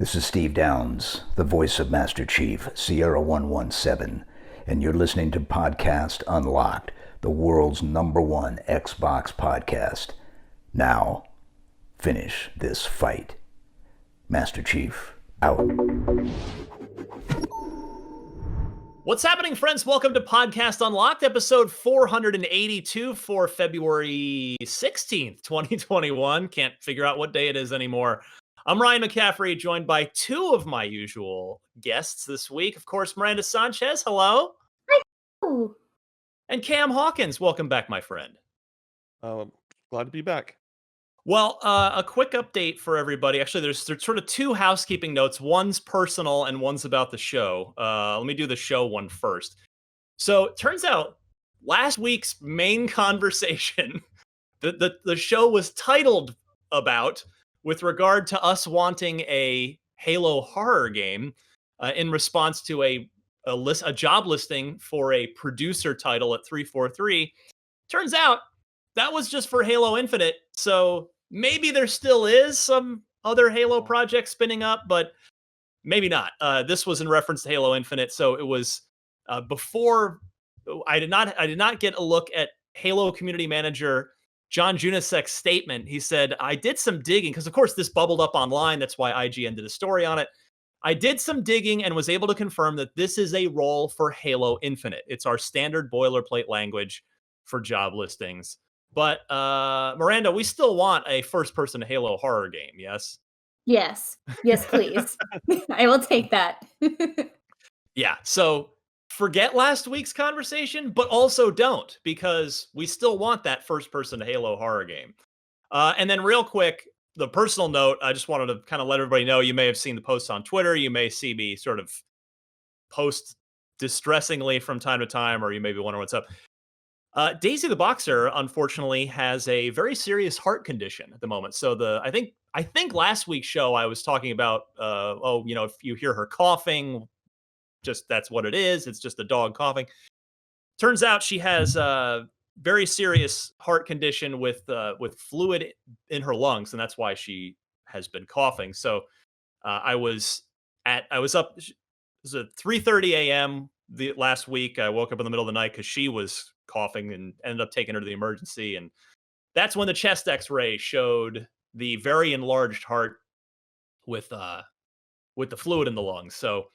This is Steve Downs, the voice of Master Chief, Sierra 117, and you're listening to Podcast Unlocked, the world's #1 Xbox podcast. Now, finish this fight. Master Chief, out. What's happening, friends? Welcome to Podcast Unlocked, episode 482 for February 16th, 2021. Can't figure out what day it is anymore. I'm Ryan McCaffrey, joined by two of my usual guests this week. Of course, Miranda Sanchez, hello. Hi. And Cam Hawkins, welcome back, my friend. Glad to be back. Well, a quick update for everybody. Actually, there's sort of two housekeeping notes. One's personal and one's about the show. Let me do the show one first. So it turns out last week's main conversation, the show was titled about with regard to us wanting a Halo horror game in response to a job listing for a producer title at 343. Turns out that was just for Halo Infinite. So maybe there still is some other Halo project spinning up, but maybe not. This was in reference to Halo Infinite. So it was before I did not get a look at Halo community manager John Junisek's statement. He said, I did some digging because, of course, this bubbled up online. That's why IGN did a story on it. I did some digging and was able to confirm that this is a role for Halo Infinite. It's our standard boilerplate language for job listings. But Miranda, we still want a first-person Halo horror game, yes? Yes, please. I will take that. Yeah, so forget last week's conversation, but also don't, because we still want that first-person Halo horror game. And then real quick, the personal note, I just wanted to kind of let everybody know, you may have seen the posts on Twitter, you may see me sort of post distressingly from time to time, or you may be wondering what's up. Daisy the Boxer, unfortunately, has a very serious heart condition at the moment. So I think last week's show I was talking about, if you hear her coughing, just that's what it is. It's just a dog coughing. Turns out she has a very serious heart condition with fluid in her lungs, and that's why she has been coughing. So I was up. It was at 3:30 a.m. the last week. I woke up in the middle of the night because she was coughing and ended up taking her to the emergency. And that's when the chest X-ray showed the very enlarged heart with the fluid in the lungs. So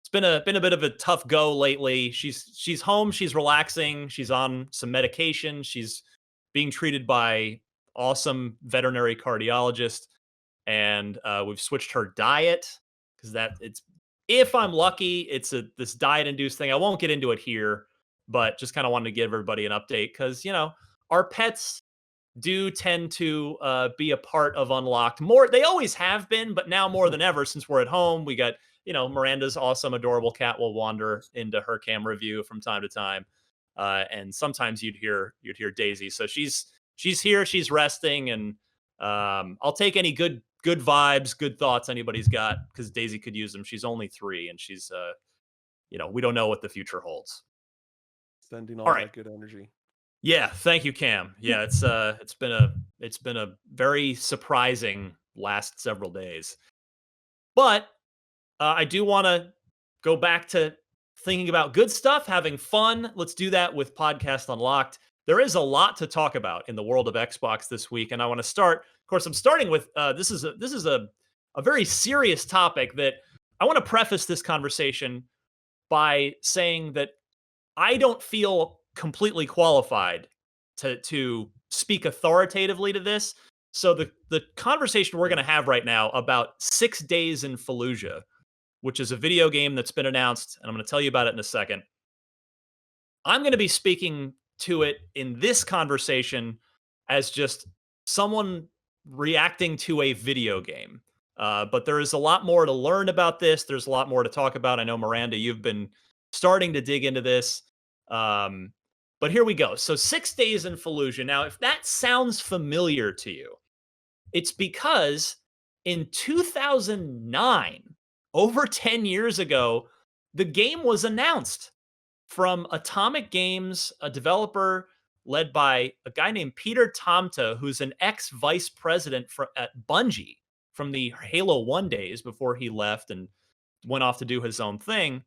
it's been a bit of a tough go lately. She's home. She's relaxing. She's on some medication. She's being treated by awesome veterinary cardiologist. And we've switched her diet because if I'm lucky, it's this diet-induced thing. I won't get into it here, but just kind of wanted to give everybody an update because, our pets do tend to be a part of Unlocked more. They always have been, but now more than ever since we're at home. We got, Miranda's awesome, adorable cat will wander into her camera view from time to time. And sometimes you'd hear Daisy. So she's here, she's resting, and I'll take any good vibes, good thoughts anybody's got, because Daisy could use them. She's only 3, and she's, we don't know what the future holds. Sending all that good energy. Yeah, thank you, Cam. Yeah, it's been a very surprising last several days. But I do want to go back to thinking about good stuff, having fun. Let's do that with Podcast Unlocked. There is a lot to talk about in the world of Xbox this week, and I want to start. Of course, I'm starting with this is a very serious topic that I want to preface this conversation by saying that I don't feel completely qualified to speak authoritatively to this. So the conversation we're going to have right now about 6 Days in Fallujah, which is a video game that's been announced, and I'm going to tell you about it in a second. I'm going to be speaking to it in this conversation as just someone reacting to a video game. But there is a lot more to learn about this. There's a lot more to talk about. I know, Miranda, you've been starting to dig into this. But here we go. So 6 Days in Fallujah. Now, if that sounds familiar to you, it's because in 2009, over 10 years ago, the game was announced from Atomic Games, a developer led by a guy named Peter Tomta, who's an ex-vice president at Bungie from the Halo 1 days before he left and went off to do his own thing.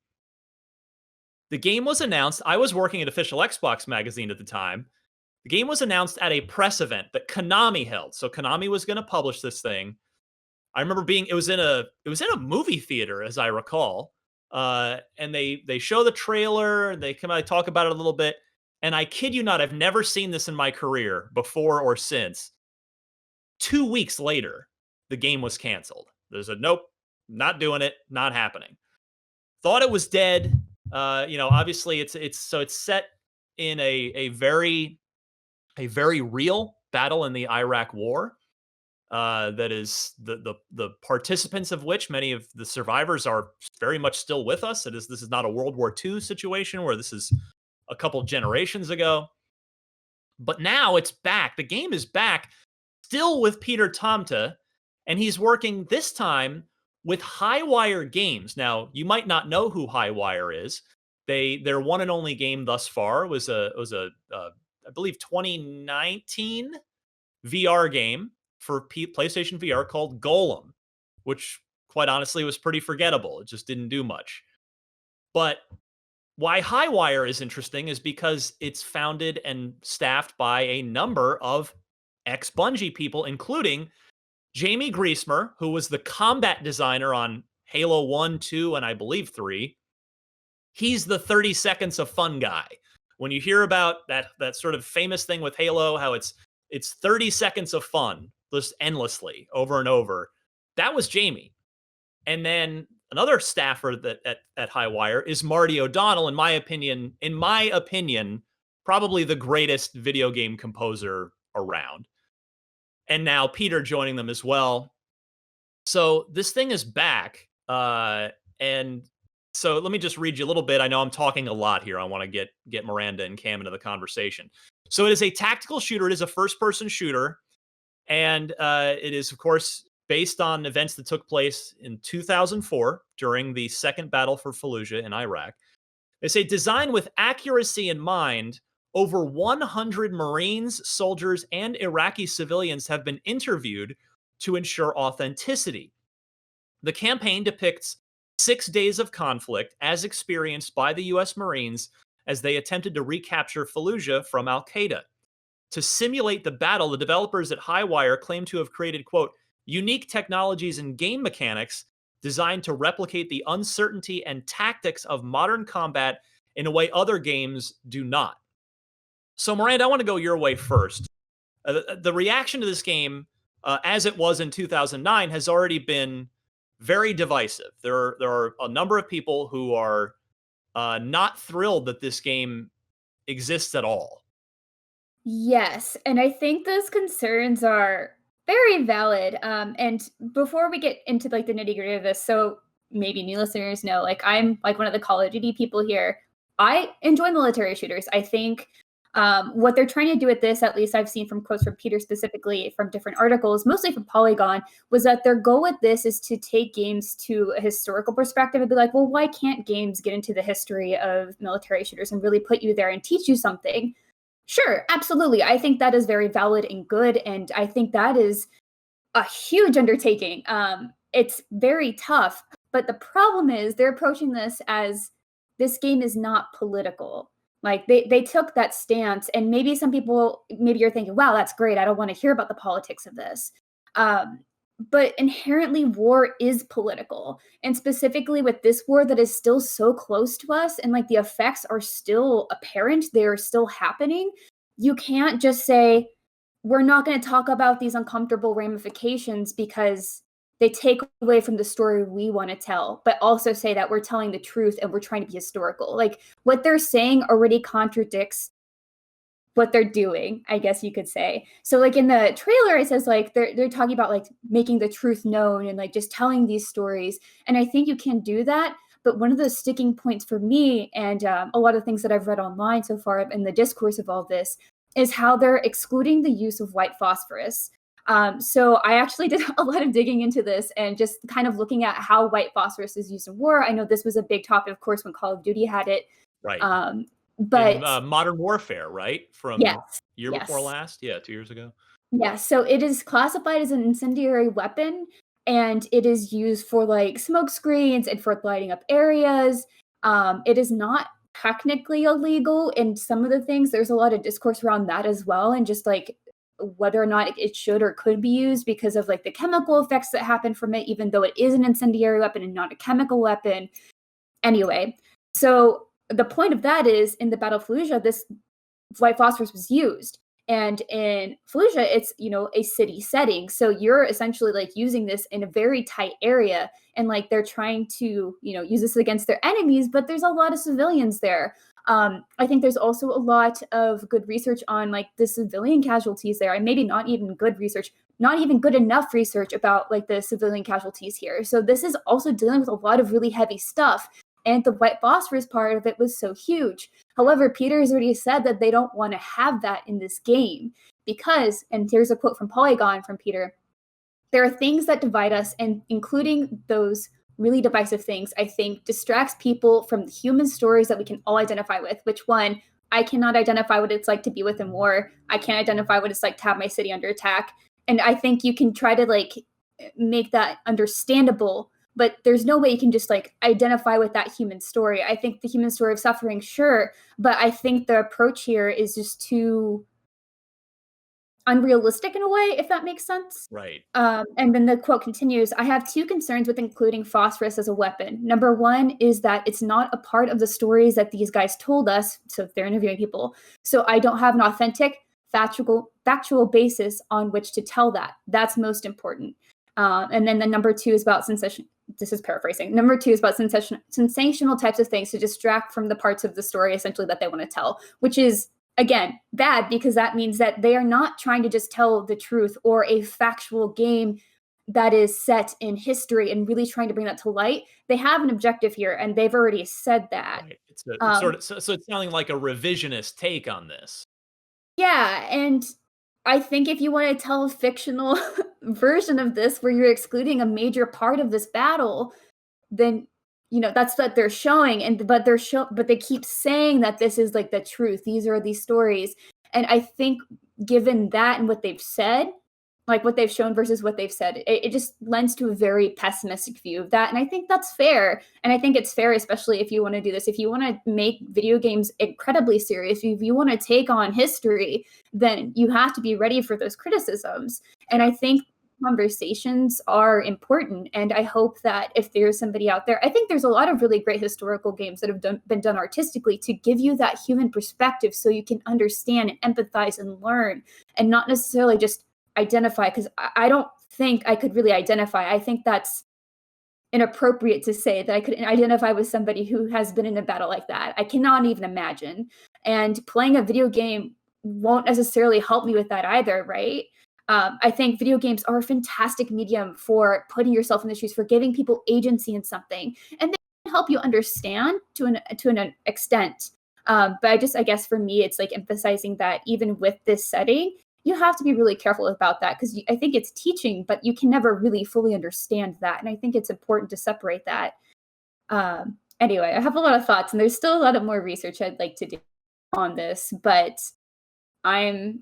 The game was announced. I was working at Official Xbox Magazine at the time. The game was announced at a press event that Konami held. So Konami was going to publish this thing. I remember it was in a movie theater, as I recall. And they show the trailer and they come out and talk about it a little bit. And I kid you not, I've never seen this in my career before or since. 2 weeks later, the game was canceled. There's a nope, not doing it, not happening. Thought it was dead. Obviously it's set in a very real battle in the Iraq War. That is the participants of which, many of the survivors, are very much still with us. This is not a World War II situation where this is a couple generations ago. But now it's back. The game is back, still with Peter Tomta, and he's working this time with Highwire Games. Now, you might not know who Highwire is. Their one and only game thus far was a I believe 2019 VR game for PlayStation VR called Golem, which quite honestly was pretty forgettable. It just didn't do much. But why Highwire is interesting is because it's founded and staffed by a number of ex-Bungie people, including Jamie Griesmer, who was the combat designer on Halo 1, 2, and I believe 3. He's the 30 seconds of fun guy. When you hear about that sort of famous thing with Halo, how it's 30 seconds of fun, just endlessly, over and over, that was Jamie. And then another staffer at Highwire is Marty O'Donnell, in my opinion, probably the greatest video game composer around. And now Peter joining them as well. So this thing is back. And so let me just read you a little bit. I know I'm talking a lot here. I want to get Miranda and Cam into the conversation. So it is a tactical shooter. It is a first-person shooter. And it is, of course, based on events that took place in 2004 during the second battle for Fallujah in Iraq. They say, designed with accuracy in mind, over 100 Marines, soldiers, and Iraqi civilians have been interviewed to ensure authenticity. The campaign depicts 6 days of conflict as experienced by the U.S. Marines as they attempted to recapture Fallujah from al-Qaeda. To simulate the battle, the developers at Highwire claim to have created, quote, unique technologies and game mechanics designed to replicate the uncertainty and tactics of modern combat in a way other games do not. So, Miranda, I want to go your way first. The reaction to this game, as it was in 2009, has already been very divisive. There are a number of people who are not thrilled that this game exists at all. Yes, and I think those concerns are very valid. And before we get into like the nitty-gritty of this, so maybe new listeners know, like I'm like one of the Call of Duty people here. I enjoy military shooters. I think what they're trying to do with this, at least I've seen from quotes from Peter specifically from different articles, mostly from Polygon, was that their goal with this is to take games to a historical perspective and be like, well, why can't games get into the history of military shooters and really put you there and teach you something? Sure, absolutely. I think that is very valid and good. And I think that is a huge undertaking. It's very tough. But the problem is they're approaching this as this game is not political. Like they took that stance, and maybe some people, maybe you're thinking, wow, that's great. I don't want to hear about the politics of this. But inherently war is political, and specifically with this war that is still so close to us and like the effects are still apparent, they're still happening. You can't just say, we're not going to talk about these uncomfortable ramifications because they take away from the story we want to tell, but also say that we're telling the truth and we're trying to be historical. Like what they're saying already contradicts what they're doing, I guess you could say. So like in the trailer, it says like they're talking about like making the truth known and like just telling these stories. And I think you can do that. But one of the sticking points for me and a lot of things that I've read online so far in the discourse of all this is how they're excluding the use of white phosphorus. So I actually did a lot of digging into this and just kind of looking at how white phosphorus is used in war. I know this was a big topic, of course, when Call of Duty had it. Right. But in, Modern Warfare, right? From year before last? Yeah, 2 years ago. Yeah, so it is classified as an incendiary weapon. and it is used for like smoke screens and for lighting up areas. It is not technically illegal in some of the things. There's a lot of discourse around that as well, and just like whether or not it should or could be used because of like the chemical effects that happen from it, even though it is an incendiary weapon and not a chemical weapon. Anyway, so the point of that is in the Battle of Fallujah, this white phosphorus was used. And in Fallujah, it's, a city setting. So you're essentially like using this in a very tight area. And like they're trying to, use this against their enemies, but there's a lot of civilians there. I think there's also a lot of good research on like the civilian casualties there, and maybe not even good research, not even good enough research about like the civilian casualties here. So this is also dealing with a lot of really heavy stuff. And the white phosphorus part of it was so huge. However, Peter has already said that they don't want to have that in this game because, and here's a quote from Polygon from Peter, there are things that divide us, and including those really divisive things, I think, distracts people from the human stories that we can all identify with, which one, I cannot identify what it's like to be within war. I can't identify what it's like to have my city under attack. And I think you can try to like make that understandable, but there's no way you can just like identify with that human story. I think the human story of suffering, sure, but I think the approach here is just too unrealistic in a way, if that makes sense. Right. And then the quote continues, I have two concerns with including phosphorus as a weapon. Number one is that it's not a part of the stories that these guys told us, so they're interviewing people, so I don't have an authentic, factual basis on which to tell that. That's most important. And then the number two is about sensation. This is paraphrasing. Number two is about sensational types of things to distract from the parts of the story, essentially, that they want to tell, which is, again, bad because that means that they are not trying to just tell the truth or a factual game that is set in history and really trying to bring that to light. They have an objective here, and they've already said that. Right. It's so it's sounding like a revisionist take on this. Yeah, and I think if you want to tell a fictional version of this where you're excluding a major part of this battle, then that's what they're showing. But they keep saying that this is like the truth. These are these stories. And I think given that and what they've said, like what they've shown versus what they've said, it just lends to a very pessimistic view of that. And I think that's fair. And I think it's fair, especially if you want to do this. If you want to make video games incredibly serious, if you want to take on history, then you have to be ready for those criticisms. And I think conversations are important. And I hope that if there's somebody out there, I think there's a lot of really great historical games that have been done artistically to give you that human perspective so you can understand and empathize and learn, and not necessarily just identify, because I don't think I could really identify. I think that's inappropriate to say that I could identify with somebody who has been in a battle like that. I cannot even imagine. And playing a video game won't necessarily help me with that either, right? I think video games are a fantastic medium for putting yourself in the shoes, for giving people agency in something, and they can help you understand to an extent. But I guess for me, it's like emphasizing that even with this setting, you have to be really careful about that, because I think it's teaching, but you can never really fully understand that. And I think it's important to separate that. Anyway, I have a lot of thoughts, and there's still a lot of more research I'd like to do on this, but I'm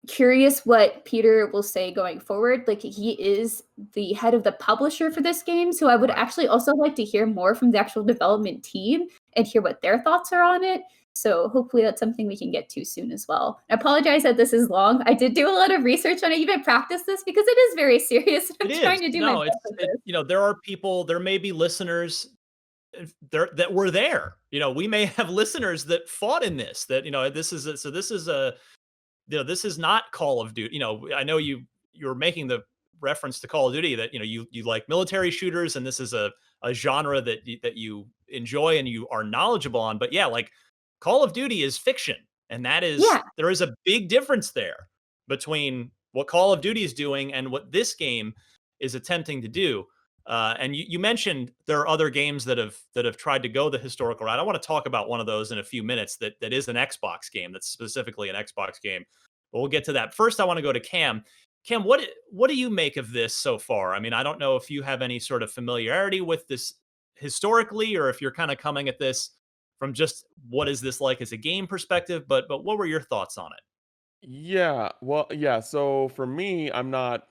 curious what Peter will say going forward. Like, he is the head of the publisher for this game, so I would actually also like to hear more from the actual development team and hear what their thoughts are on it. So hopefully that's something we can get to soon as well. I apologize that this is long. I did do a lot of research on it, even practice this, because it is very serious. I'm trying to do my best with this. There are people, there may be listeners there that were there. We may have listeners that fought in this, that, this is not Call of Duty. I know you're making the reference to Call of Duty that, you like military shooters, and this is a genre that you enjoy and you are knowledgeable on. But yeah, like, Call of Duty is fiction, and that is, there is a big difference there between what Call of Duty is doing and what this game is attempting to do. And you mentioned there are other games that have tried to go the historical route. I want to talk about one of those in a few minutes. That is an Xbox game. That's specifically an Xbox game. But we'll get to that. First, I want to go to Cam. Cam, what do you make of this so far? I mean, I don't know if you have any sort of familiarity with this historically, or if you're kind of coming at this from just what is this like as a game perspective, but what were your thoughts on it? Yeah, well, yeah. So for me, I'm not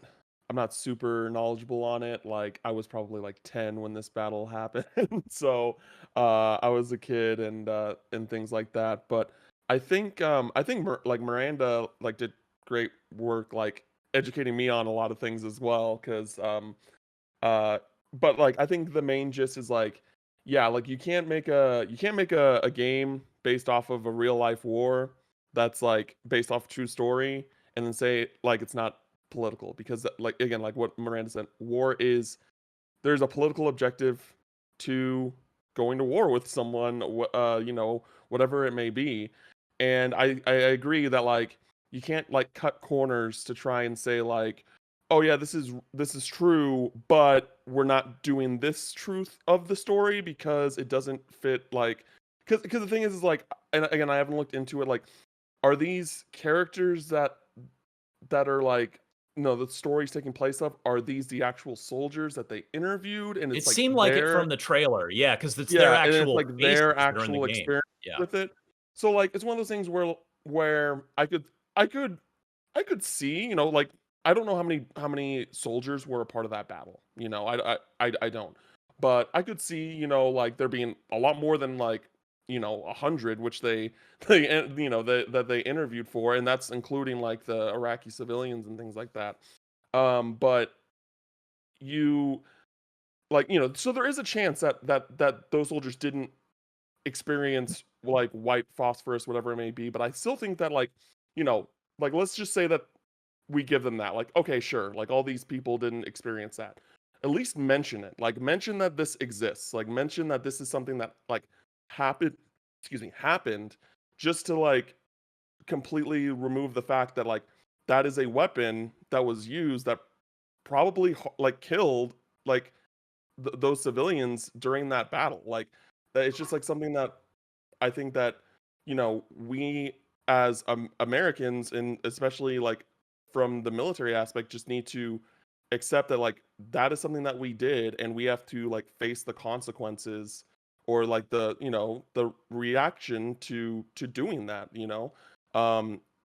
not super knowledgeable on it. Like I was probably like 10 when this battle happened. So I was a kid and things like that. But I think like Miranda like did great work like educating me on a lot of things as well. Cause uh but like I think the main gist is like, yeah, like you can't make a game based off of a real life war that's like based off a true story and then say like it's not political, because like again, like what Miranda said, war is, there's a political objective to going to war with someone, whatever it may be. And I agree that like you can't like cut corners to try and say like, oh yeah, this is true, but we're not doing this truth of the story because it doesn't fit, like, because the thing is like, and again, I haven't looked into it, like, are these characters that are like, no, the story's taking place of, are these the actual soldiers that they interviewed and It it's like seemed like it their, from the trailer, yeah, because it's their yeah, and it's actual like faces their that are in the actual game. experience Yeah. with it. So like it's one of those things where I could see, like, I don't know how many soldiers were a part of that battle. I don't. But I could see, like there being a lot more than like, 100, which that they interviewed for, and that's including like the Iraqi civilians and things like that. But you like, so there is a chance that those soldiers didn't experience like white phosphorus, whatever it may be. But I still think that like, you know, like let's just say that we give them that. Like, okay, sure, like all these people didn't experience that. At least mention it. Like mention that this exists. Like mention that this is something that like happened, happened, just to like completely remove the fact that like that is a weapon that was used that probably like killed like those civilians during that battle. Like that, it's just like something that I think that we as Americans, and especially like from the military aspect, just need to accept that like that is something that we did, and we have to like face the consequences, or like the reaction to doing that.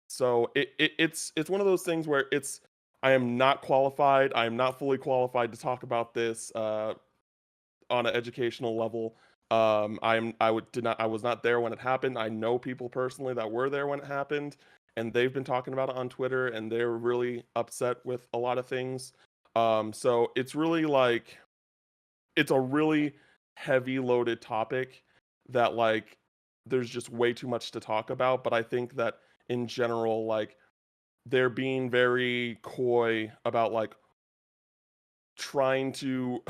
So it's one of those things where it's, I am not qualified. I am not fully qualified to talk about this on an educational level. I was not there when it happened. I know people personally that were there when it happened, and they've been talking about it on Twitter, and they're really upset with a lot of things. So it's really like, it's a really heavy loaded topic that like there's just way too much to talk about. But I think that in general, like they're being very coy about like trying to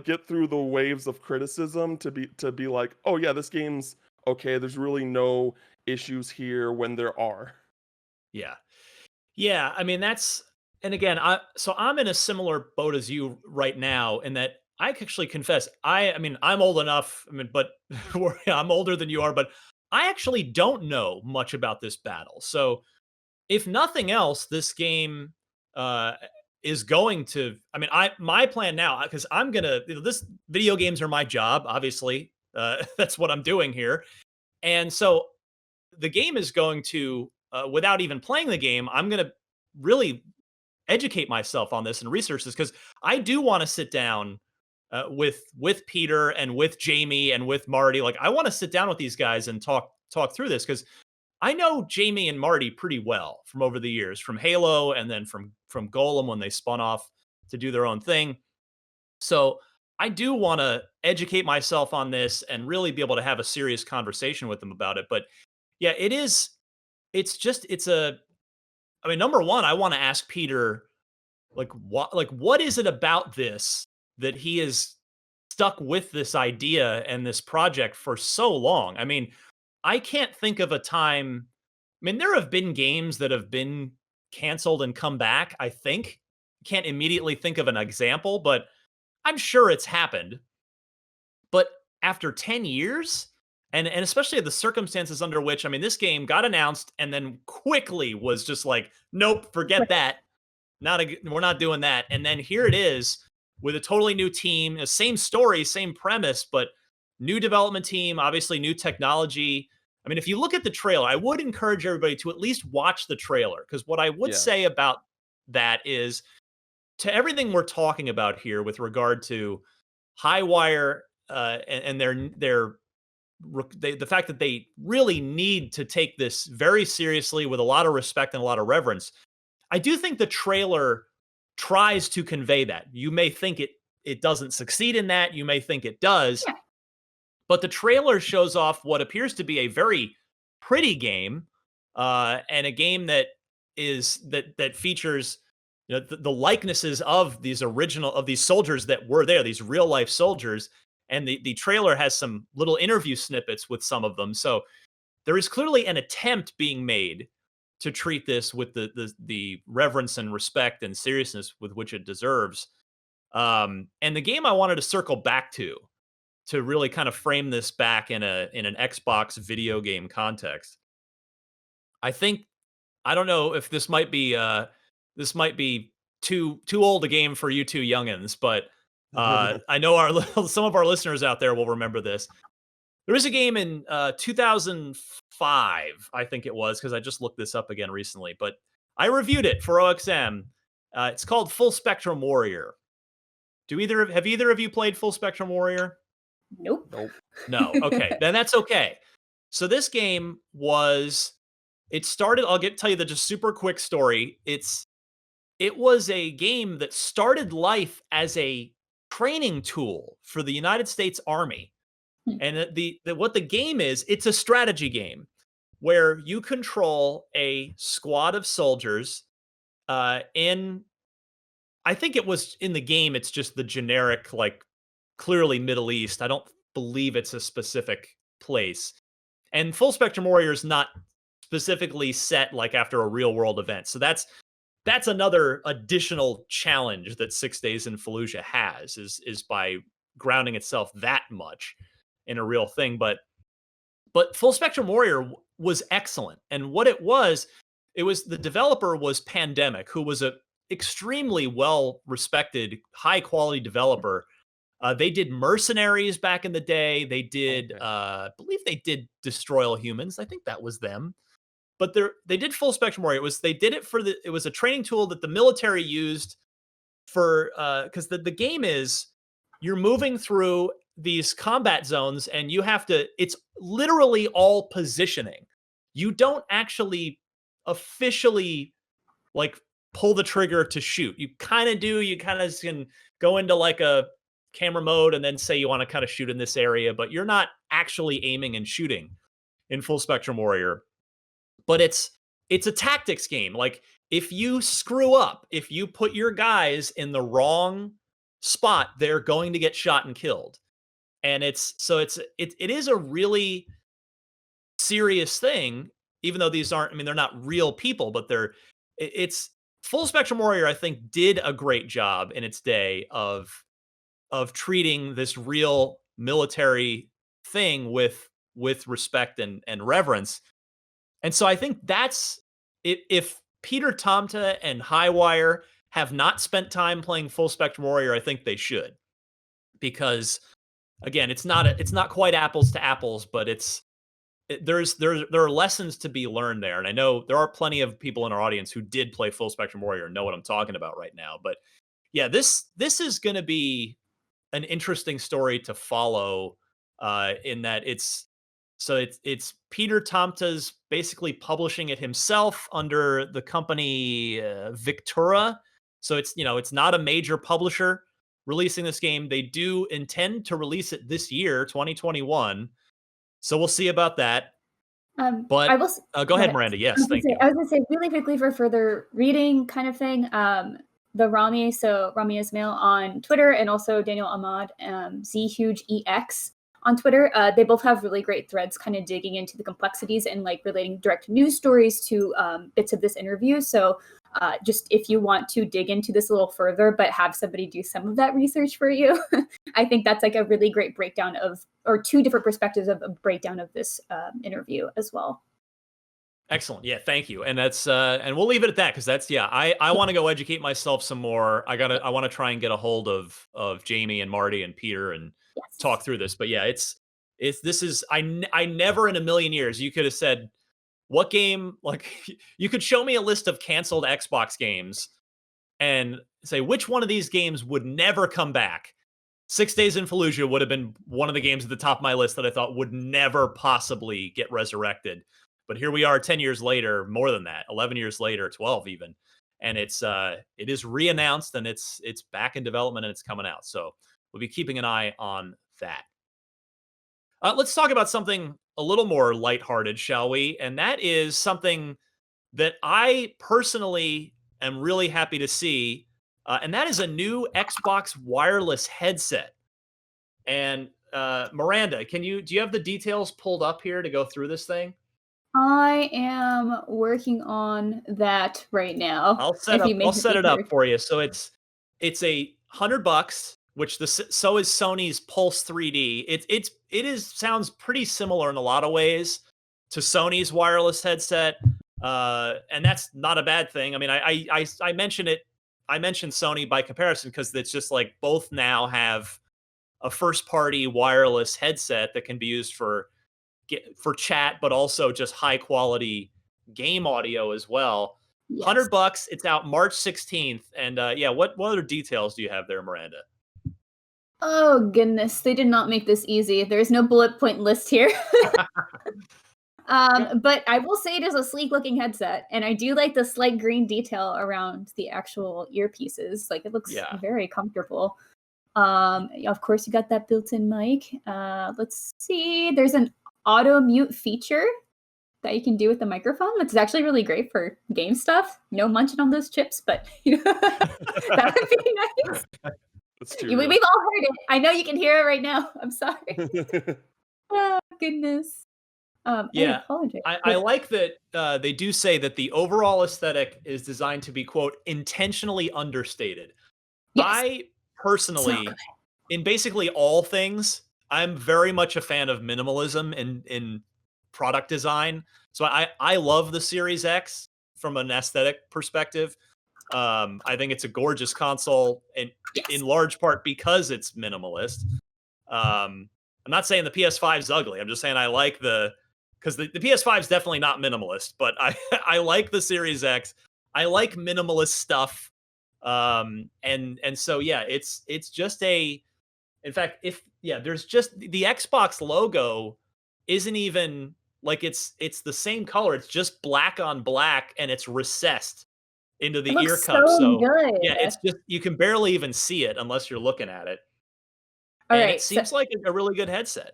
get through the waves of criticism to be like, oh yeah, this game's okay, there's really no issues here when there are. Yeah. Yeah, I mean that's, and again, I'm in a similar boat as you right now in that I actually confess I mean I'm old enough, I mean, but I'm older than you are, but I actually don't know much about this battle. So if nothing else, this game uh is going to, I mean, my plan now, because I'm gonna, this video games are my job, obviously. That's what I'm doing here. And so the game is going to, without even playing the game, I'm going to really educate myself on this and research this, because I do want to sit down with Peter and with Jamie and with Marty. Like I want to sit down with these guys and talk through this, because I know Jamie and Marty pretty well from over the years, from Halo and then from Golem when they spun off to do their own thing. So I do want to educate myself on this and really be able to have a serious conversation with them about it. But yeah, it is. It's a. I mean, number one, I want to ask Peter, what is it about this that he is stuck with this idea and this project for so long? I mean, I can't think of a time. I mean, there have been games that have been canceled and come back, I think. Can't immediately think of an example, but I'm sure it's happened. But after 10 years, and especially the circumstances under which, I mean, this game got announced and then quickly was just like, nope, forget that. We're not doing that. And then here it is with a totally new team, the same story, same premise, but new development team, obviously new technology. I mean, if you look at the trailer, I would encourage everybody to at least watch the trailer, because what I would Yeah. say about that is to everything we're talking about here with regard to Highwire and the fact that they really need to take this very seriously with a lot of respect and a lot of reverence. I do think the trailer tries to convey that. You may think it doesn't succeed in that. You may think it does. Yeah. But the trailer shows off what appears to be a very pretty game, and a game that features the likenesses of these soldiers that were there, these real life soldiers. And the trailer has some little interview snippets with some of them. So there is clearly an attempt being made to treat this with the reverence and respect and seriousness with which it deserves. And the game I wanted to circle back to really kind of frame this back in an Xbox video game context. I don't know if this might be too old a game for you two youngins, but I know some of our listeners out there will remember this. There is a game in 2005, I think it was, because I just looked this up again recently, but I reviewed it for OXM. It's called Full Spectrum Warrior. Have either of you played Full Spectrum Warrior? Nope. No. Okay. Then that's okay. So this game started, I'll tell you the just super quick story. It was a game that started life as a training tool for the United States Army. And what the game is, it's a strategy game where you control a squad of soldiers I think it was in the game, it's just the generic, like, clearly Middle East. I don't believe it's a specific place. And Full Spectrum Warrior is not specifically set like after a real world event. So that's another additional challenge that 6 Days in Fallujah has is by grounding itself that much in a real thing. But Full Spectrum Warrior was excellent. And what it was the developer was Pandemic, who was a extremely well respected, high quality developer. They did Mercenaries back in the day. They did, I believe they did Destroy All Humans. I think that was them. But they did Full Spectrum Warrior. It was a training tool that the military used for, because the game is, you're moving through these combat zones and it's literally all positioning. You don't actually officially like pull the trigger to shoot. You kind of do. You kind of can go into like a camera mode and then say you want to kind of shoot in this area, but you're not actually aiming and shooting in Full Spectrum Warrior. But it's a tactics game. Like, if you screw up, if you put your guys in the wrong spot, they're going to get shot and killed. And it is a really serious thing, even though these aren't, I mean, they're not real people, but it's Full Spectrum Warrior, I think, did a great job in its day of treating this real military thing with respect and reverence. And so I think that's it. If Peter Tomta and Highwire have not spent time playing Full Spectrum Warrior, I think they should, because again, it's not quite apples to apples, but there are lessons to be learned there. And I know there are plenty of people in our audience who did play Full Spectrum Warrior and know what I'm talking about right now. But yeah, this is going to be an interesting story to follow, in that it's Peter Tomta's basically publishing it himself under the company Victura. So it's not a major publisher releasing this game. They do intend to release it this year, 2021. So we'll see about that. But I will go ahead, Miranda. Yes, thank you. I was going to say really quickly for further reading kind of thing. The Rami Ismail on Twitter, and also Daniel Ahmad, ZHugeEX on Twitter. They both have really great threads kind of digging into the complexities and like relating direct news stories to bits of this interview. So just if you want to dig into this a little further, but have somebody do some of that research for you, I think that's like a really great breakdown or two different perspectives of a breakdown of this interview as well. Excellent. Yeah, thank you. And that's and we'll leave it at that, because that's I want to go educate myself some more. I want to try and get a hold of Jamie and Marty and Peter and talk through this. But yeah, I never in a million years, you could have said, what game, like, you could show me a list of canceled Xbox games and say which one of these games would never come back. 6 Days in Fallujah would have been one of the games at the top of my list that I thought would never possibly get resurrected. But here we are 10 years later, more than that, 11 years later, 12 even. And it is re-announced and it's back in development and it's coming out. So we'll be keeping an eye on that. Let's talk about something a little more lighthearted, shall we? And that is something that I personally am really happy to see. And that is a new Xbox wireless headset. And Miranda, do you have the details pulled up here to go through this thing? I am working on that right now. I'll set it up for you. So it's $100, which so is Sony's Pulse 3D. It sounds pretty similar in a lot of ways to Sony's wireless headset, and that's not a bad thing. I mean, I mention it. I mentioned Sony by comparison because it's just like both now have a first-party wireless headset that can be used for chat, but also just high-quality game audio as well. Yes. $100. It's out March 16th. And what other details do you have there, Miranda? Oh goodness, they did not make this easy. There's no bullet point list here. But I will say it is a sleek looking headset, and I do like the slight green detail around the actual earpieces. Like it looks very comfortable. Of course, you got that built-in mic. Let's see. There's an auto mute feature that you can do with the microphone. That's actually really great for game stuff. No munching on those chips, but that would be nice. We've all heard it. I know you can hear it right now. I'm sorry. Oh goodness. I like that they do say that the overall aesthetic is designed to be, quote, intentionally understated. Yes. I personally, in basically all things, I'm very much a fan of minimalism in product design. So I love the Series X from an aesthetic perspective. I think it's a gorgeous console, and in large part because it's minimalist. I'm not saying the PS5 is ugly. I'm just saying I like because the PS5 is definitely not minimalist, but I like the Series X. I like minimalist stuff. And so it's just in fact, there's just the Xbox logo isn't even like it's the same color. It's just black on black, and it's recessed into the ear cup. So good. Yeah, it's just you can barely even see it unless you're looking at it. All right, it seems like a really good headset.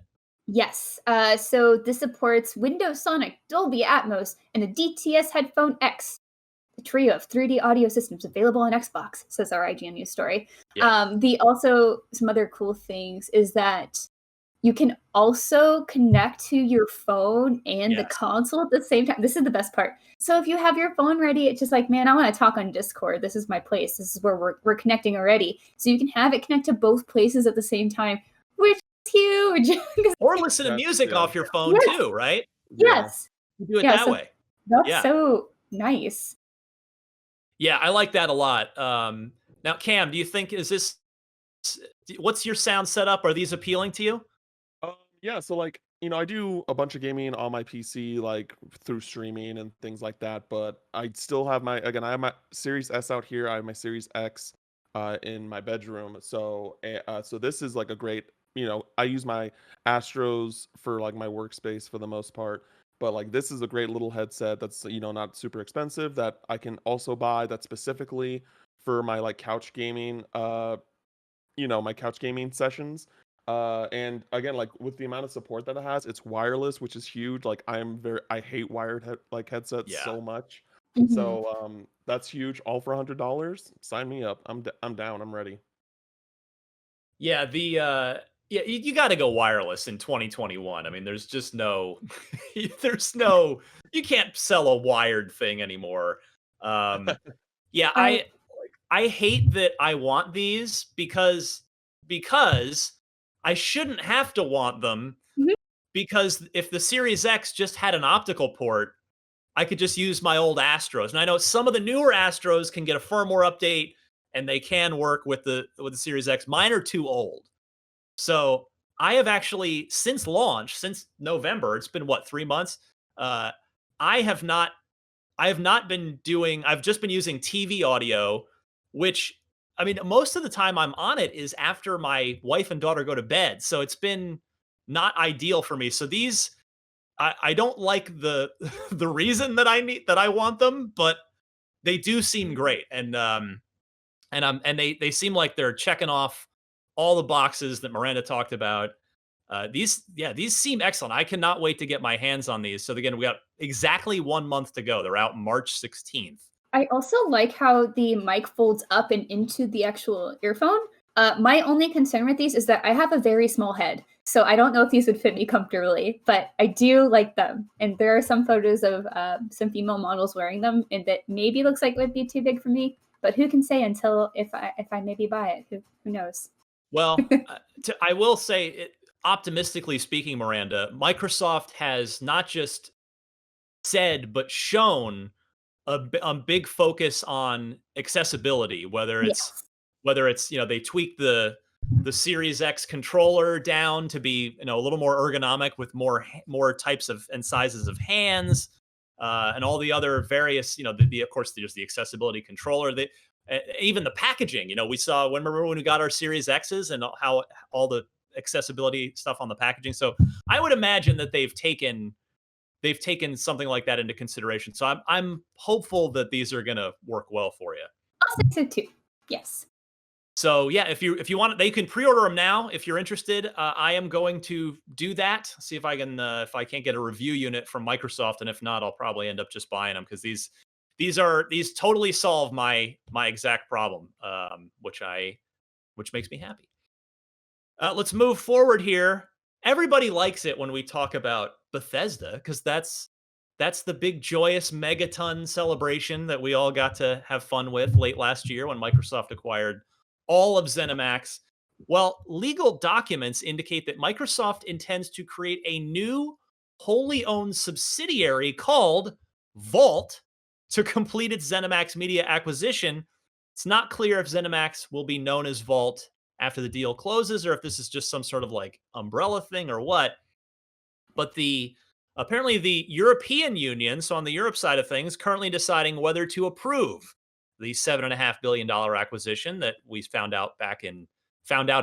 Yes. So this supports Windows Sonic, Dolby Atmos, and a DTS Headphone X. A trio of 3D audio systems available on Xbox, says our IGN News story. Yeah. Also, some other cool things is that you can also connect to your phone and the console at the same time. This is the best part. So if you have your phone ready, it's just like, man, I want to talk on Discord. This is my place. This is where we're connecting already. So you can have it connect to both places at the same time, which is huge. Or listen to music off your phone too, right? Yes. You do it that way. That's so nice. Yeah, I like that a lot. Now, Cam, do you think what's your sound setup? Are these appealing to you? Yeah, so like, I do a bunch of gaming on my PC, like through streaming and things like that, but I still have I have my Series S out here. I have my Series X in my bedroom. So this is like a great, I use my Astros for like my workspace for the most part. But like this is a great little headset that's not super expensive that I can also buy that specifically for my like couch gaming my couch gaming sessions. And again, like with the amount of support that it has, it's wireless, which is huge. Like I hate wired headsets so much. Mm-hmm. So that's huge. All for $100. Sign me up. I'm down. I'm ready. Yeah, you got to go wireless in 2021. I mean, there's just you can't sell a wired thing anymore. I hate that I want these because I shouldn't have to want them, because if the Series X just had an optical port, I could just use my old Astros. And I know some of the newer Astros can get a firmware update and they can work with the Series X. Mine are too old. So I have actually, since launch, since November, it's been 3 months. I've just been using TV audio which, I mean, most of the time I'm on it is after my wife and daughter go to bed. So it's been not ideal for me. So these, I don't like the the reason that I want them, but they do seem great. And they seem like they're checking off all the boxes that Miranda talked about. These seem excellent. I cannot wait to get my hands on these. So again, we got exactly 1 month to go. They're out March 16th. I also like how the mic folds up and into the actual earphone. My only concern with these is that I have a very small head, so I don't know if these would fit me comfortably, but I do like them. And there are some photos of some female models wearing them, and that maybe looks like it would be too big for me. But who can say until if I maybe buy it? Who knows? Well, I will say, optimistically speaking, Miranda, Microsoft has not just said but shown a big focus on accessibility. Whether Yes. it's they tweak the Series X controller down to be a little more ergonomic with more types of and sizes of hands, and all the other various of course there's the accessibility controller. Even the packaging. We saw remember when we got our Series X's and how all the accessibility stuff on the packaging. So I would imagine that they've taken something like that into consideration. So I'm hopeful that these are going to work well for you. I'll say so too. Yes. So yeah, if you want, they can pre-order them now if you're interested. I am going to do that. See if I can if I can't get a review unit from Microsoft, and if not, I'll probably end up just buying them because these totally solve my exact problem, which makes me happy. Let's move forward here. Everybody likes it when we talk about Bethesda because that's the big joyous megaton celebration that we all got to have fun with late last year when Microsoft acquired all of ZeniMax. Well, legal documents indicate that Microsoft intends to create a new wholly owned subsidiary called Vault to complete its ZeniMax Media acquisition. It's not clear if ZeniMax will be known as Vault after the deal closes or if this is just some sort of like umbrella thing or what. But apparently the European Union, so on the Europe side of things, currently deciding whether to approve the $7.5 billion acquisition that we found out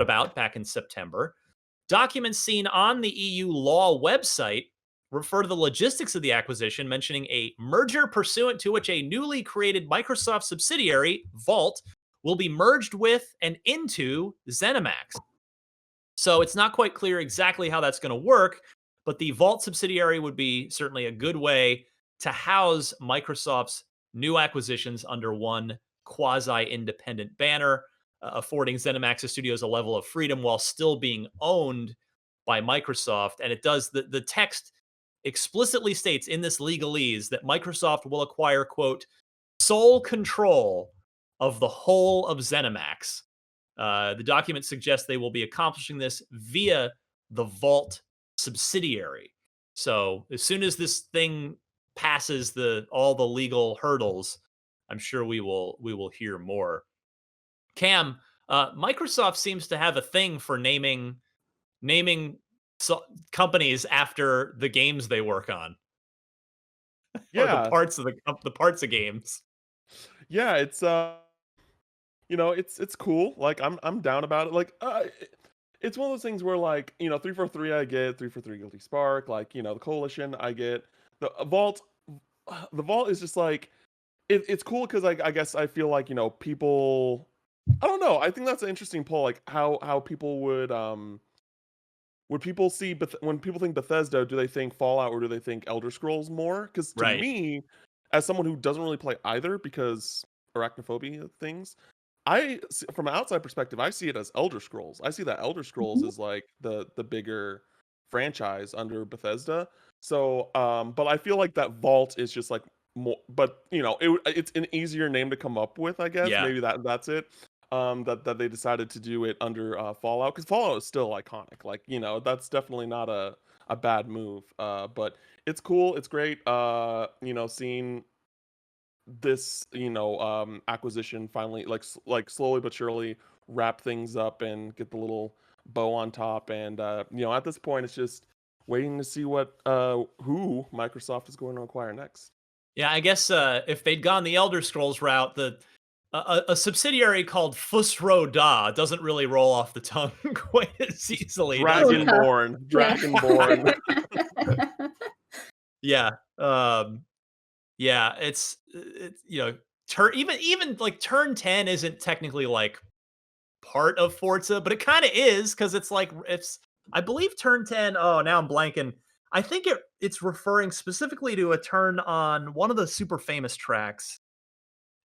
about back in September. Documents seen on the EU law website refer to the logistics of the acquisition, mentioning a merger pursuant to which a newly created Microsoft subsidiary, Vault, will be merged with and into ZeniMax. So it's not quite clear exactly how that's going to work, but the Vault subsidiary would be certainly a good way to house Microsoft's new acquisitions under one quasi-independent banner, affording ZeniMax Studios a level of freedom while still being owned by Microsoft. And it does, the text explicitly states in this legalese that Microsoft will acquire, quote, sole control of the whole of ZeniMax. The document suggests they will be accomplishing this via the Vault subsidiary. So as soon as this thing passes all the legal hurdles, I'm sure we will hear more. Cam, Microsoft seems to have a thing for naming companies after the games they work on. Yeah, or the parts of games. Yeah, it's it's cool. Like I'm down about it. Like it's one of those things where like 343 I get 343 Guilty Spark. Like the Coalition I get the Vault. The Vault is just like it's cool because I guess I feel like people. I don't know. I think that's an interesting poll. Like how people would people see when people think Bethesda, do they think Fallout or do they think Elder Scrolls more? Because to Right. me, as someone who doesn't really play either because arachnophobia things, from an outside perspective, I see it as Elder Scrolls. I see that Elder Scrolls is like the bigger franchise under Bethesda. So, but I feel like that Vault is just like more. But it's an easier name to come up with, I guess. Yeah. Maybe that's it. That they decided to do it under Fallout because Fallout is still iconic. Like that's definitely not a bad move. But it's cool. It's great. Seeing this acquisition finally like slowly but surely wrap things up and get the little bow on top. And at this point, it's just waiting to see what who Microsoft is going to acquire next. Yeah, I guess if they'd gone the Elder Scrolls route, a subsidiary called Fusro Da doesn't really roll off the tongue quite as easily, does it? Dragonborn. Dragonborn. Yeah. Yeah, it's even like turn 10 isn't technically like part of Forza, but it kind of is because it's I believe turn 10. Oh, now I'm blanking. I think it's referring specifically to a turn on one of the super famous tracks.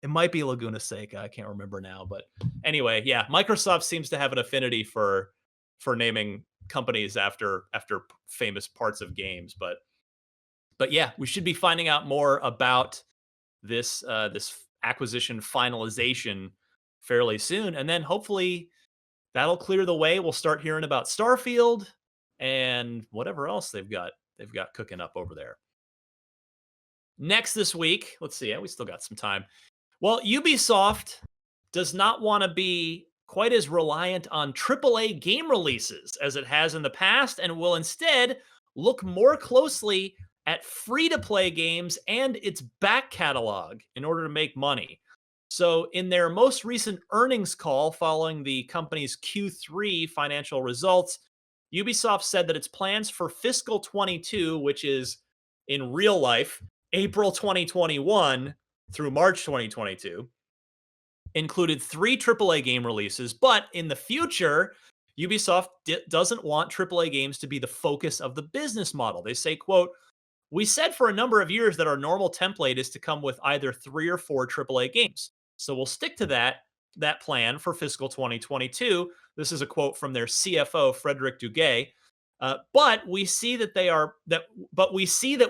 It might be Laguna Seca. I can't remember now, but anyway, yeah, Microsoft seems to have an affinity for naming companies after famous parts of games, but yeah, we should be finding out more about this acquisition finalization fairly soon, and then hopefully that'll clear the way. We'll start hearing about Starfield and whatever else they've got cooking up over there. Next this week, let's see. Yeah, we still got some time. Well, Ubisoft does not want to be quite as reliant on AAA game releases as it has in the past, and will instead look more closely at free-to-play games and its back catalog in order to make money. So, in their most recent earnings call following the company's Q3 financial results, Ubisoft said that its plans for fiscal 22, which is in real life April 2021 through March 2022, included 3 AAA game releases, but in the future, Ubisoft doesn't want AAA games to be the focus of the business model. They say, quote, "We said for a number of years that our normal template is to come with either 3 or 4 AAA games. So we'll stick to that plan for fiscal 2022." This is a quote from their CFO, Frederick Duguay. But we see that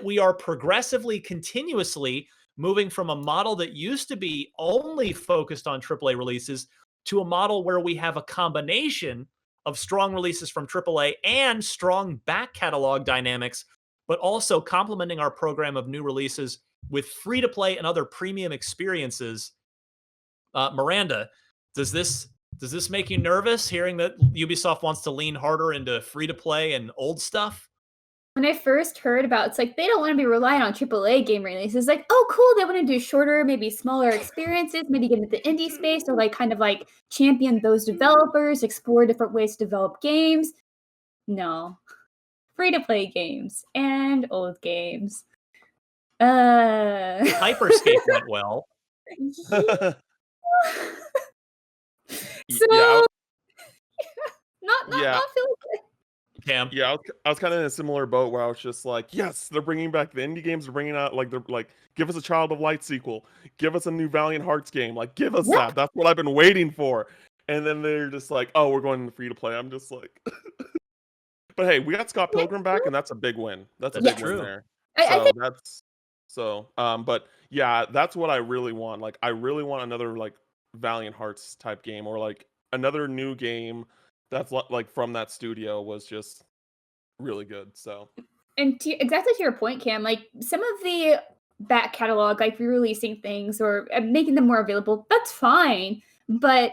we are progressively, continuously moving from a model that used to be only focused on AAA releases to a model where we have a combination of strong releases from AAA and strong back catalog dynamics, but also complementing our program of new releases with free-to-play and other premium experiences. Miranda, does this make you nervous hearing that Ubisoft wants to lean harder into free-to-play and old stuff? When I first heard about it's like they don't want to be reliant on AAA game releases, like, oh cool, they want to do shorter, maybe smaller experiences, maybe get into the indie space or like kind of like champion those developers, explore different ways to develop games. No. Free-to-play games and old games. Hyperscape went well. So Yeah, not yeah, feeling good. Cam. yeah. I was kind of in a similar boat where I was just like, yes, they're bringing back the indie games. They're bringing out they're like, give us a Child of Light sequel, give us a new Valiant Hearts game, like give us that. That's what I've been waiting for. And then they're just like, oh, we're going free to play. I'm just like, but hey, we got Scott Pilgrim back, and that's a big win. That's a That's big true. win there. I So think that's but yeah, that's what I really want. Like, I really want another like Valiant Hearts type game, or like another new game that's like from that studio was just really good. So and exactly to your point, Cam, like some of the back catalog, like re-releasing things or making them more available, that's fine. But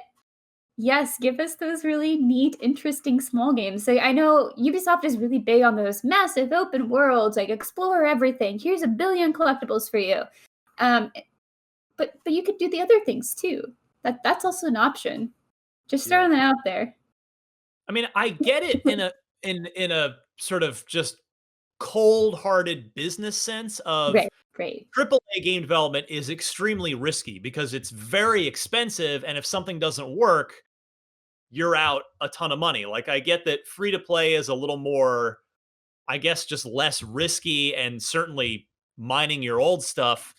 yes, give us those really neat, interesting small games. So I know Ubisoft is really big on those massive open worlds, like explore everything. Here's 1 billion collectibles for you. But you could do the other things too. That's also an option. Just throwing that out there. I mean, I get it in a sort of just cold-hearted business sense of Right. AAA game development is extremely risky because it's very expensive, and if something doesn't work, you're out a ton of money. Like, I get that free-to-play is a little more, I guess, just less risky, and certainly mining your old stuff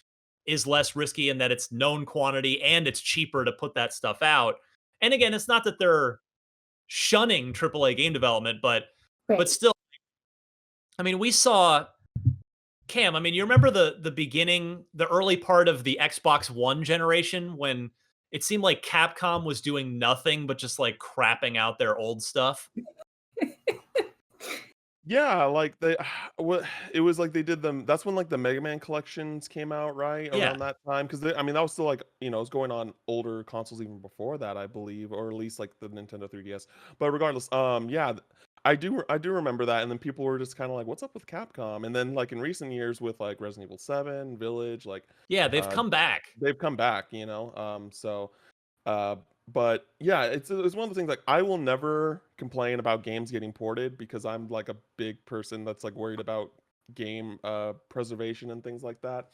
is less risky in that it's known quantity and it's cheaper to put that stuff out. And again, it's not that they're shunning AAA game development, but Right. still, I mean, we saw Cam. I mean, you remember the beginning, the early part of the Xbox One generation when it seemed like Capcom was doing nothing but just like crapping out their old stuff. yeah, like they what it was like they did them. That's when like the Mega Man collections came out, right Yeah. around that time. Because I mean, that was still like it was going on older consoles even before that, I believe, or at least like the Nintendo 3DS. But regardless, yeah, I do remember that, and then people were just kind of like, "What's up with Capcom?" And then like in recent years with like Resident Evil 7, Village, like Yeah, they've uh, come back. they've come back, you know. Uh, but yeah, it's one of the things like I will never complain about games getting ported because I'm like a big person that's like worried about game preservation and things like that.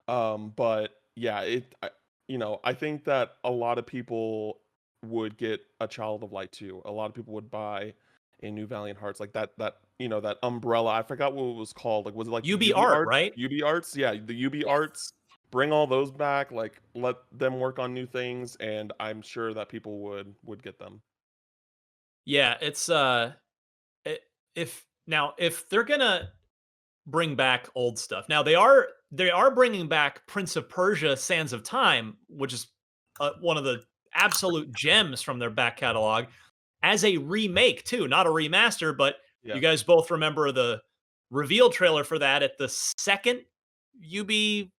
But yeah, I think that a lot of people would get a Child of Light too. A lot of people would buy a new Valiant Hearts, like that umbrella. I forgot what it was called. Like was it like the UB Art, right? UB Arts? Yeah, the UB Arts. Bring all those back. Like let them work on new things, and I'm sure that people would get them. Yeah, it's if they're gonna bring back old stuff. Now they are bringing back Prince of Persia: Sands of Time, which is one of the absolute gems from their back catalog, as a remake too, not a remaster. But Yeah. you guys both remember the reveal trailer for that at the second UB.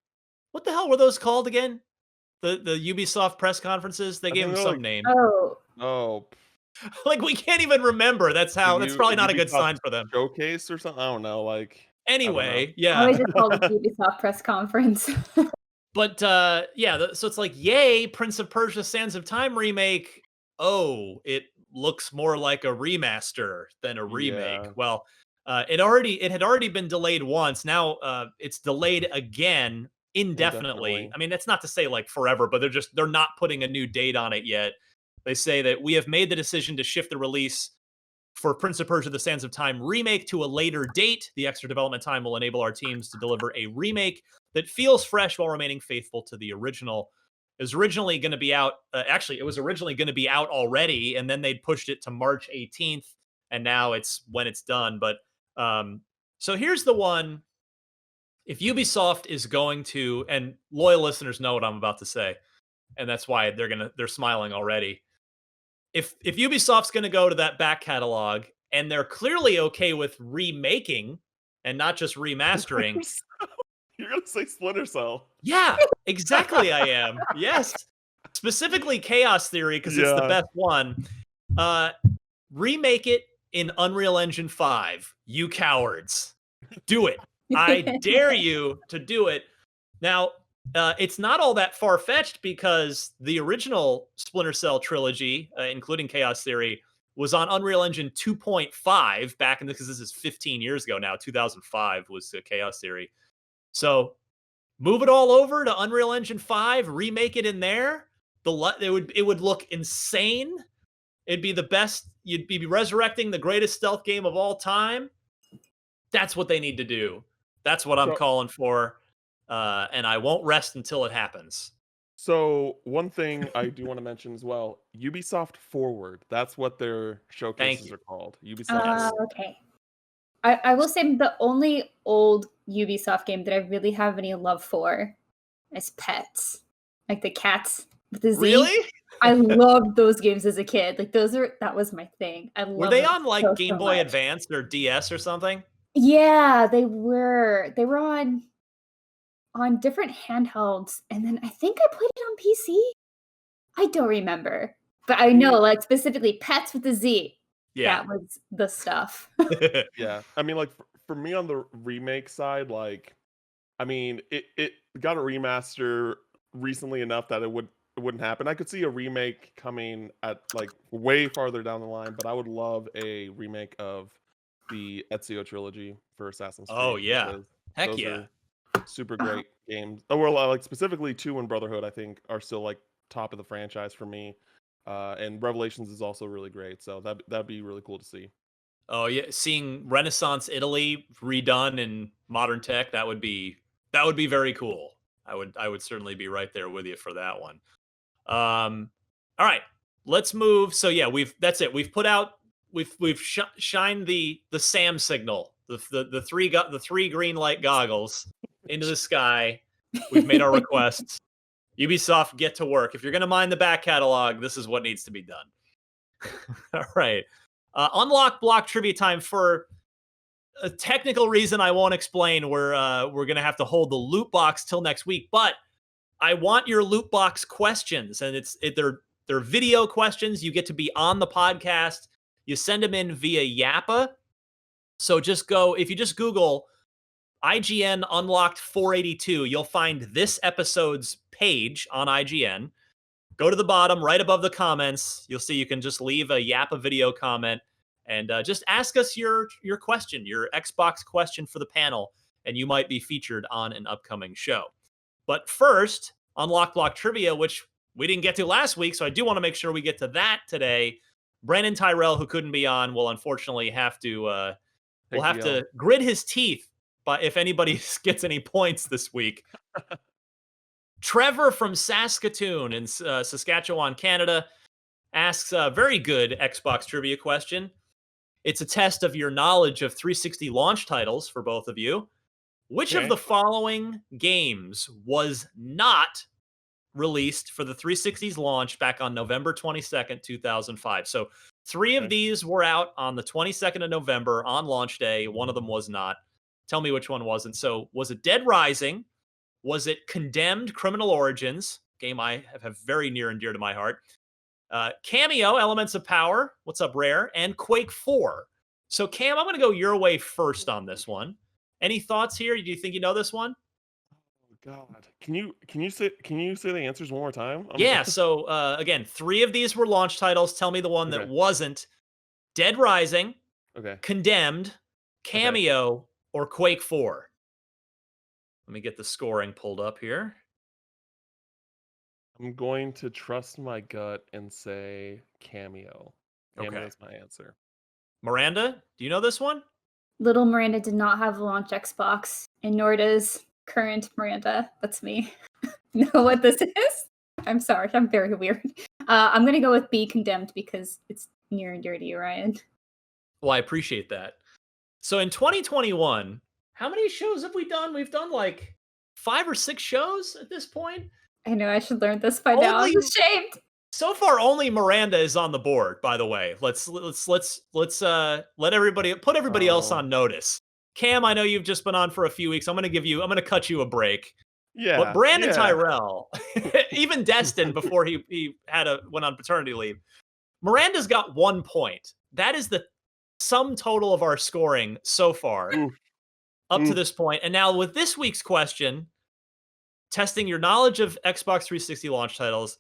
What the hell were those called again? The Ubisoft press conferences. They I gave think them they're some like name. oh like we can't even remember. That's probably not a good Ubisoft sign for them. showcase or something. I don't know. Like I don't know. Anyway, I yeah. always just call it the Ubisoft press conference. But so it's like, yay, Prince of Persia: Sands of Time remake. Oh, it looks more like a remaster than a remake. Yeah. Well, it had already been delayed once. Now it's delayed again indefinitely. Indefinitely. I mean, that's not to say like forever, but they're not putting a new date on it yet. They say that we have made the decision to shift the release for Prince of Persia: The Sands of Time remake to a later date. The extra development time will enable our teams to deliver a remake that feels fresh while remaining faithful to the original. It was originally going to be out. It was originally going to be out already, and then they'd pushed it to March 18th, and now it's when it's done. But so here's the one. If Ubisoft is going to, and loyal listeners know what I'm about to say, and that's why they're smiling already. If Ubisoft's going to go to that back catalog and they're clearly okay with remaking and not just remastering. You're gonna say Splinter Cell. Yeah, exactly. I am. Yes. Specifically Chaos Theory, because it's the Yeah. best one. Remake it in Unreal Engine 5. You cowards. Do it. I dare you to do it. Now, it's not all that far-fetched because the original Splinter Cell trilogy, including Chaos Theory, was on Unreal Engine 2.5 back in because this is 15 years ago now. 2005 was Chaos Theory. So move it all over to Unreal Engine 5, remake it in there. It would look insane. It'd be the best. You'd be resurrecting the greatest stealth game of all time. That's what they need to do. That's what I'm calling for. And I won't rest until it happens. So one thing I do want to mention as well, Ubisoft Forward. That's what their showcases are called. Ubisoft. Okay. I will say the only old Ubisoft game that I really have any love for is Pets. Like the cats with the Z. Really? I loved those games as a kid. Like that was my thing. Were they on like Game Boy Advance or DS or something? Yeah, they were. They were on different handhelds, and then I think I played it on PC. I don't remember, but I know like specifically Pets with the Z. Yeah, that was the stuff. Yeah, I mean, like for me on the remake side, like, I mean, it got a remaster recently enough that it wouldn't happen. I could see a remake coming at like way farther down the line, but I would love a remake of the Ezio trilogy for Assassin's Creed. Oh yeah, heck yeah, super great games. Oh, well, like specifically 2 and Brotherhood, I think are still like top of the franchise for me. And Revelations is also really great, so that'd be really cool to see. Oh yeah, seeing Renaissance Italy redone in modern tech, that would be very cool. I would certainly be right there with you for that one. All right, let's move. So yeah, that's it. We've put out shined the SAM signal, the three green light goggles into the sky. We've made our requests. Ubisoft, get to work. If you're going to mine the back catalog, this is what needs to be done. All right. Unlock block trivia time. For a technical reason I won't explain. We're going to have to hold the loot box till next week, but I want your loot box questions, and they're video questions. You get to be on the podcast. You send them in via Yappa. So if you just Google IGN Unlocked 482, you'll find this episode's page on IGN. Go to the bottom, right above the comments. You'll see you can just leave a Yappa video comment and just ask us your question, your Xbox question for the panel, and you might be featured on an upcoming show. But first, Unlock Block Trivia, which we didn't get to last week, so I do want to make sure we get to that today. Brandon Tyrell, who couldn't be on, will unfortunately have to grit his teeth if anybody gets any points this week. Trevor from Saskatoon in Saskatchewan, Canada, asks a very good Xbox trivia question. It's a test of your knowledge of 360 launch titles for both of you. Which of the following games was not released for the 360's launch back on November 22nd, 2005? So 3 of these were out on the 22nd of November on launch day. One of them was not. Tell me which one wasn't. So was it Dead Rising? Was it Condemned Criminal Origins? Game I have very near and dear to my heart. Cameo, Elements of Power. What's up, Rare? And Quake 4. So Cam, I'm going to go your way first on this one. Any thoughts here? Do you think you know this one? Oh God, can you say the answers one more time? Yeah. So again, 3 of these were launch titles. Tell me the one that wasn't. Dead Rising. Okay. Condemned. Cameo or Quake 4. Let me get the scoring pulled up here. I'm going to trust my gut and say Cameo. Cameo is my answer. Miranda, do you know this one? Little Miranda did not have a launch Xbox, and nor does current Miranda. That's me. Know what this is? I'm sorry. I'm very weird. I'm going to go with B, Condemned, because it's near and dear to you, Ryan. Well, I appreciate that. So in 2021, how many shows have we done? We've done like 5 or 6 shows at this point. I know I should learn this by now. I'm ashamed. So far, only Miranda is on the board. By the way, let's let everybody else on notice. Cam, I know you've just been on for a few weeks. I'm gonna cut you a break. Yeah. But Brandon Tyrell, even Destin before he went on paternity leave, Miranda's got 1 point. That is the sum total of our scoring so far up to this point. And now with this week's question, testing your knowledge of Xbox 360 launch titles,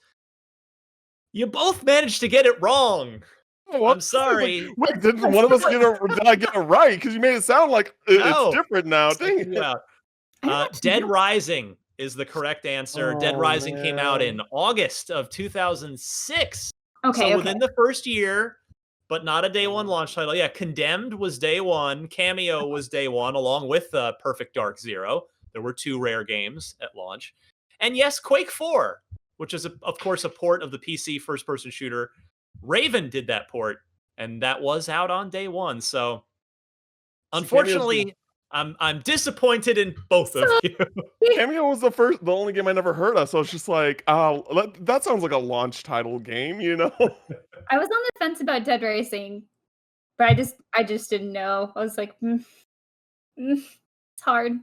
you both managed to get it wrong. Oh, I'm sorry. Wait, did one of us did I get it right? Because you made it sound like it's different now. Dead Rising is the correct answer. Dead Rising came out in August of 2006. So within the first year, but not a day one launch title. Yeah, Condemned was day one. Cameo was day one, along with Perfect Dark Zero. There were 2 rare games at launch. And yes, Quake 4, which is, of course, a port of the PC first-person shooter. Raven did that port, and that was out on day one. So, unfortunately, I'm disappointed in both of you. Cameo was the only game I never heard of, so it's just like, that sounds like a launch title game, you know? I was on the fence about Dead Rising, but I just didn't know. I was like, it's hard.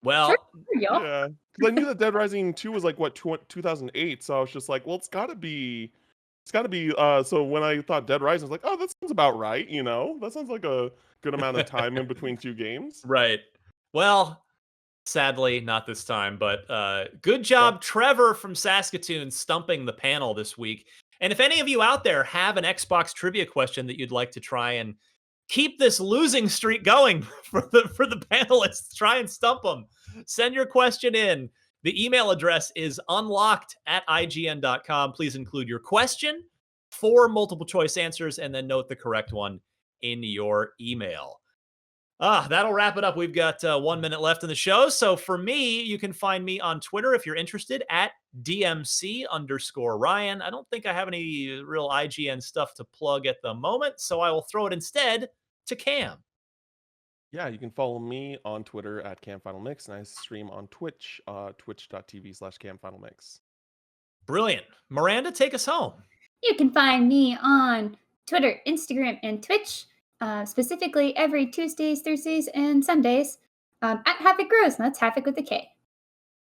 Well, sure, yeah, because I knew that Dead Rising 2 was like 2008, so I was just like, well, it's got to be. So when I thought Dead Rising, I was like, oh, that sounds about right. You know, that sounds like a good amount of time in between 2 games. Right. Well, sadly, not this time. But good job, Trevor from Saskatoon, stumping the panel this week. And if any of you out there have an Xbox trivia question that you'd like to try and keep this losing streak going for the panelists, try and stump them. Send your question in. The email address is unlocked@ign.com. Please include your question, 4 multiple choice answers, and then note the correct one in your email. That'll wrap it up. We've got 1 minute left in the show. So for me, you can find me on Twitter if you're interested at DMC_Ryan. I don't think I have any real IGN stuff to plug at the moment, so I will throw it instead to Cam. Yeah, you can follow me on Twitter at CamFinalMix, and I stream on Twitch, twitch.tv/CamFinalMix. Brilliant. Miranda, take us home. You can find me on Twitter, Instagram, and Twitch, specifically every Tuesdays, Thursdays, and Sundays at Havoc Grows, and that's Havoc with a K.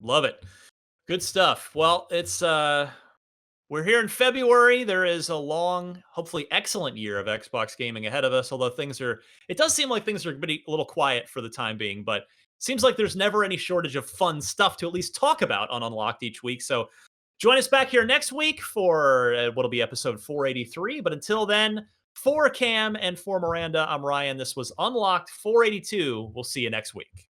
Love it. Good stuff. Well, it's we're we're here in February. There is a long, hopefully excellent year of Xbox gaming ahead of us, although it does seem like things are a little quiet for the time being, but seems like there's never any shortage of fun stuff to at least talk about on Unlocked each week. So join us back here next week for what'll be episode 483. But until then, for Cam and for Miranda, I'm Ryan. This was Unlocked 482. We'll see you next week.